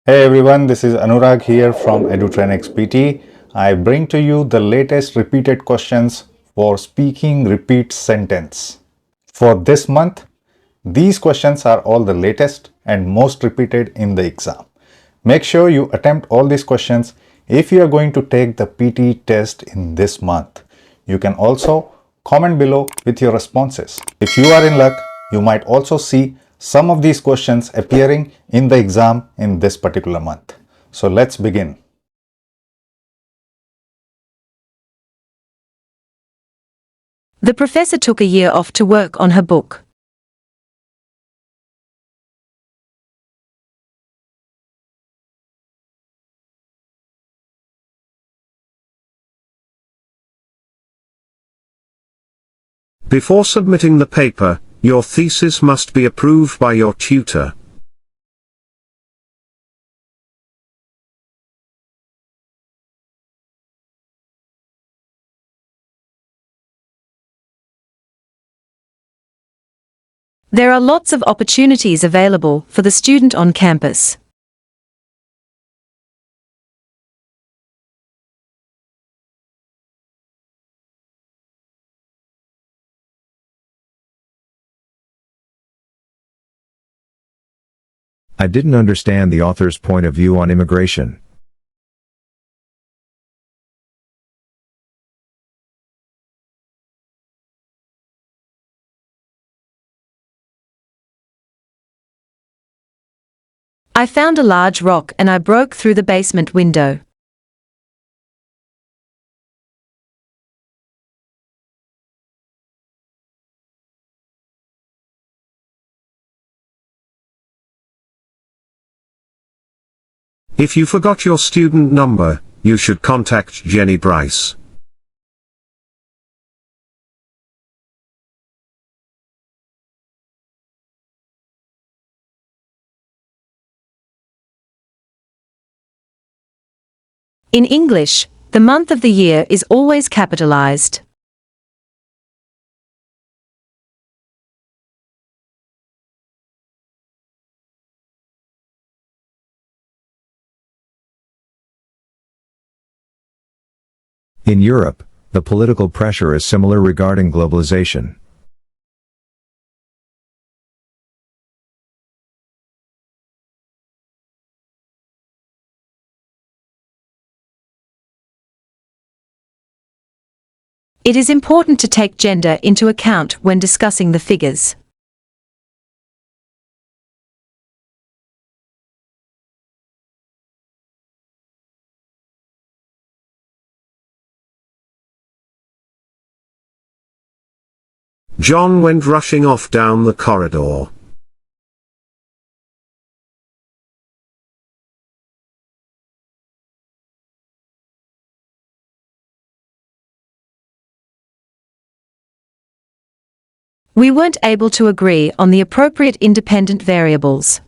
Hey everyone, this is Anurag here from Edutrainex PTE. I bring to you the latest repeated questions for speaking repeat sentence. For this month, these questions are all the latest and most repeated in the exam. Make sure you attempt all these questions if you are going to take the PTE test in this month. You can also comment below with your responses. If you are in luck, you might also see some of these questions appearing in the exam in this particular month. So let's begin. The professor took a year off to work on her book. Before submitting the paper, your thesis must be approved by your tutor. There are lots of opportunities available for the student on campus. I didn't understand the author's point of view on immigration. I found a large rock and I broke through the basement window. If you forgot your student number, you should contact Jenny Bryce. In English, the month of the year is always capitalized. In Europe, the political pressure is similar regarding globalization. It is important to take gender into account when discussing the figures. John went rushing off down the corridor. We weren't able to agree on the appropriate independent variables.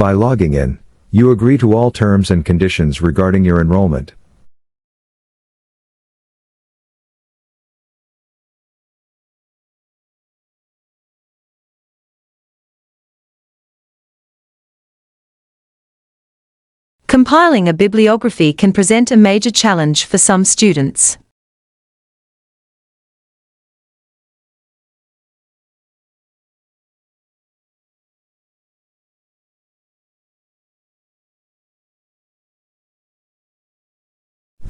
By logging in, you agree to all terms and conditions regarding your enrollment. Compiling a bibliography can present a major challenge for some students.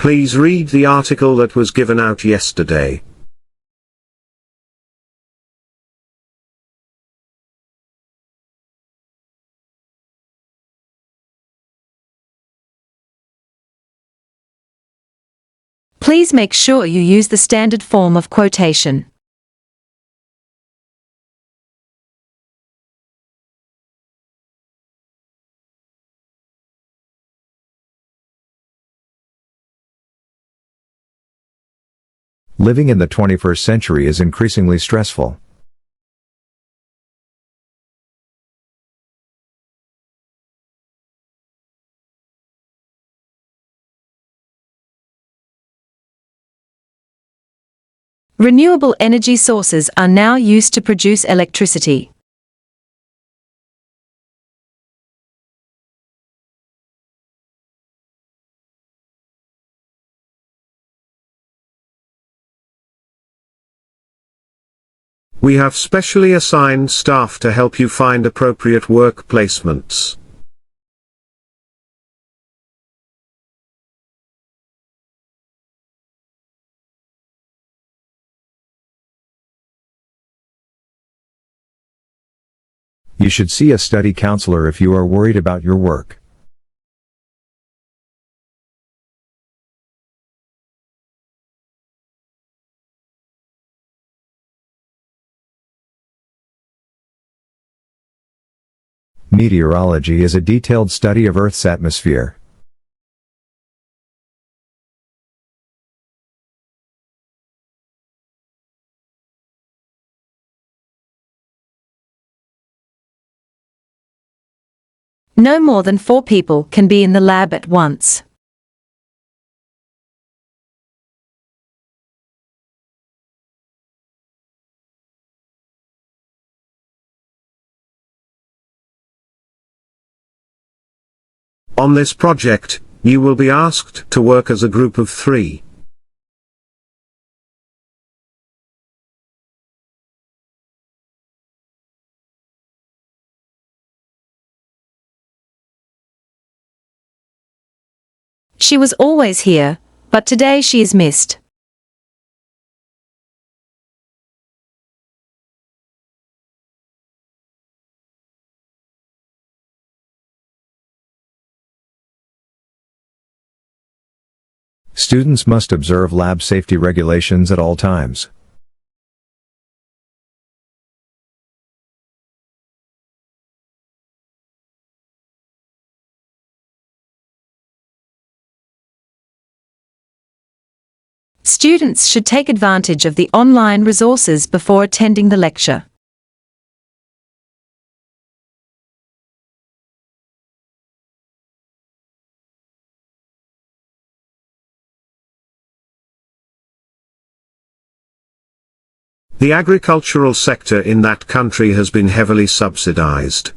Please read the article that was given out yesterday. Please make sure you use the standard form of quotation. Living in the 21st century is increasingly stressful. Renewable energy sources are now used to produce electricity. We have specially assigned staff to help you find appropriate work placements. You should see a study counselor if you are worried about your work. Meteorology is a detailed study of Earth's atmosphere. No more than 4 people can be in the lab at once. On this project, you will be asked to work as a group of 3. She was always here, but today she is missed. Students must observe lab safety regulations at all times. Students should take advantage of the online resources before attending the lecture. The agricultural sector in that country has been heavily subsidized.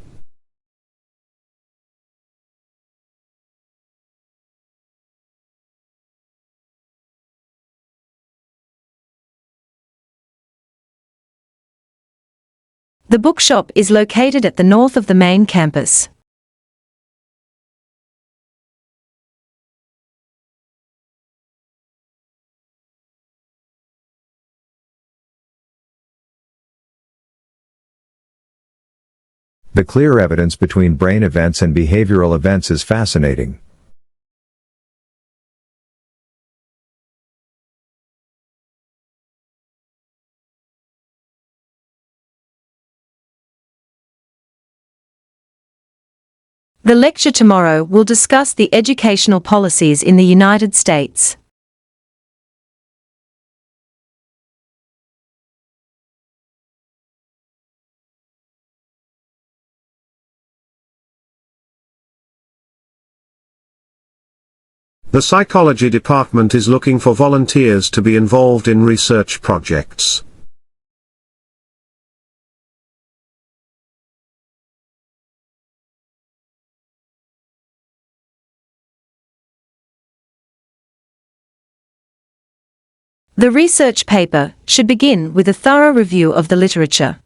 The bookshop is located at the north of the main campus. The clear evidence between brain events and behavioral events is fascinating. The lecture tomorrow will discuss the educational policies in the United States. The psychology department is looking for volunteers to be involved in research projects. The research paper should begin with a thorough review of the literature.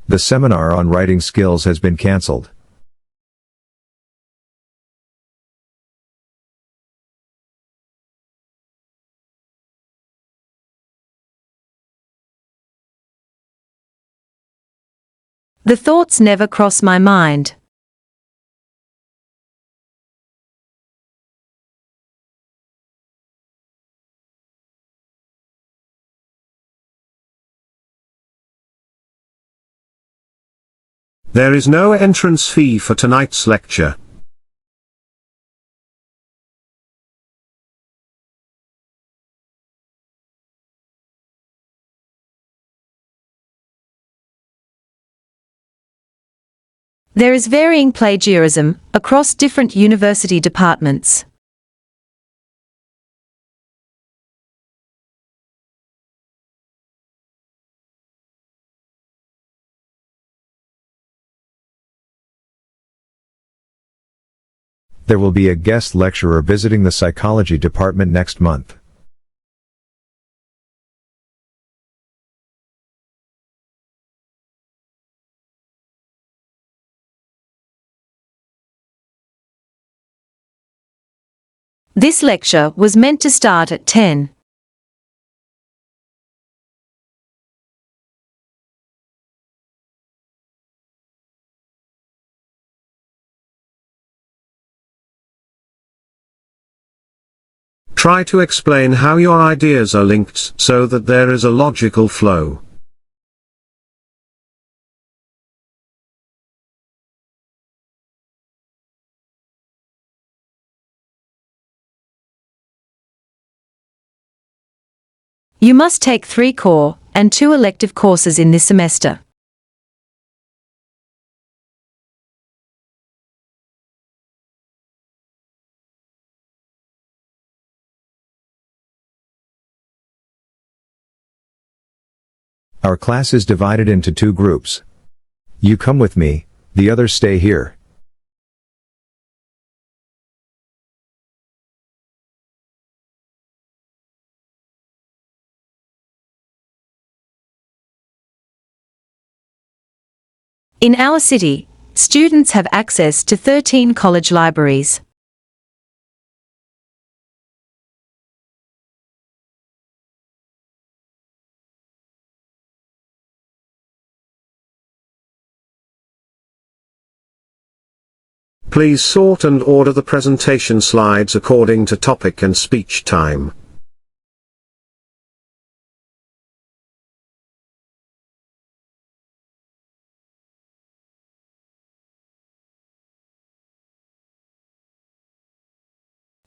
The seminar on writing skills has been cancelled. The thoughts never cross my mind. There is no entrance fee for tonight's lecture. There is varying plagiarism across different university departments. There will be a guest lecturer visiting the psychology department next month. This lecture was meant to start at 10. Try to explain how your ideas are linked so that there is a logical flow. You must take 3 core and 2 elective courses in this semester. Our class is divided into 2 groups. You come with me, the others stay here. In our city, students have access to 13 college libraries. Please sort and order the presentation slides according to topic and speech time.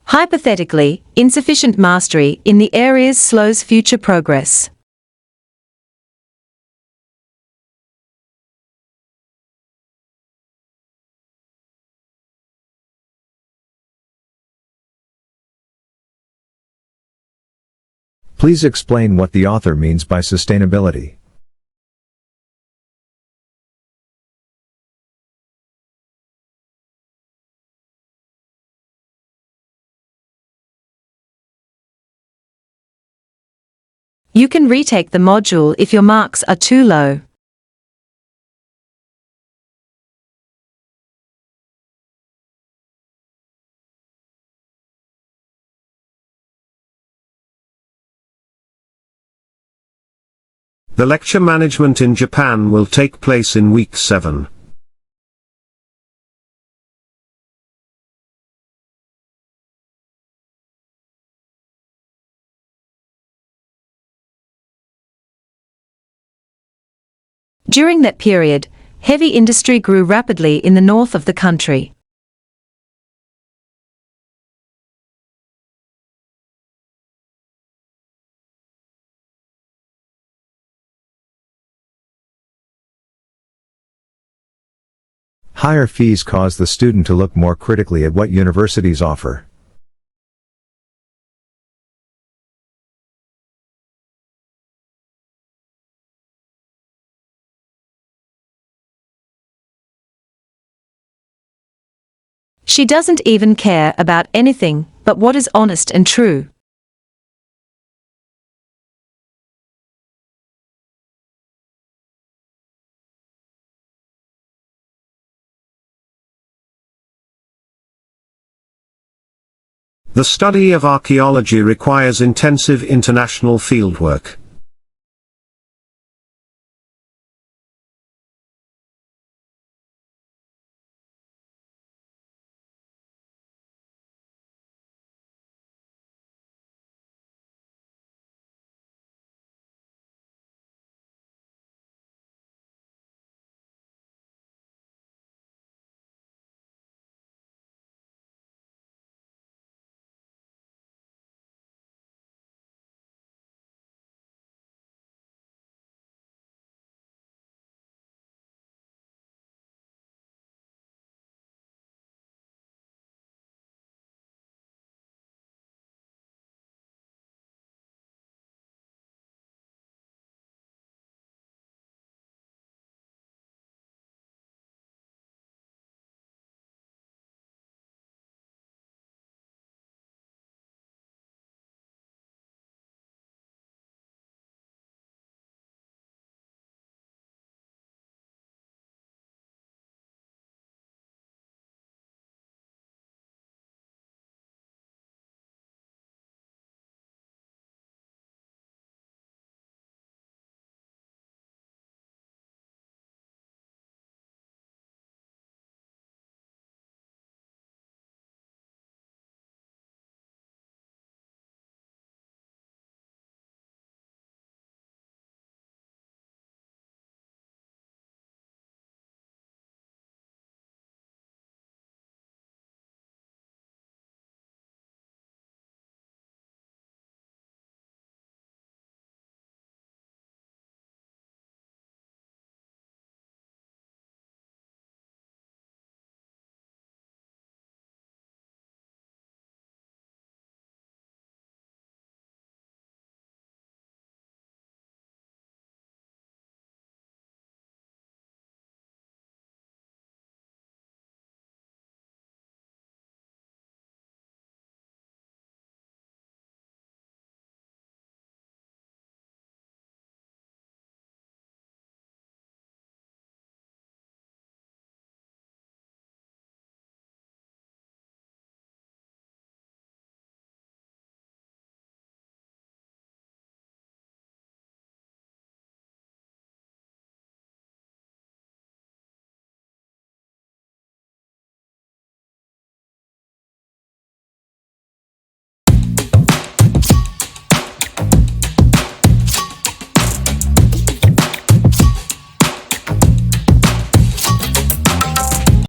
Hypothetically, insufficient mastery in the areas slows future progress. Please explain what the author means by sustainability. You can retake the module if your marks are too low. The lecture management in Japan will take place in week 7. During that period, heavy industry grew rapidly in the north of the country. Higher fees cause the student to look more critically at what universities offer. She doesn't even care about anything but what is honest and true. The study of archaeology requires intensive international fieldwork.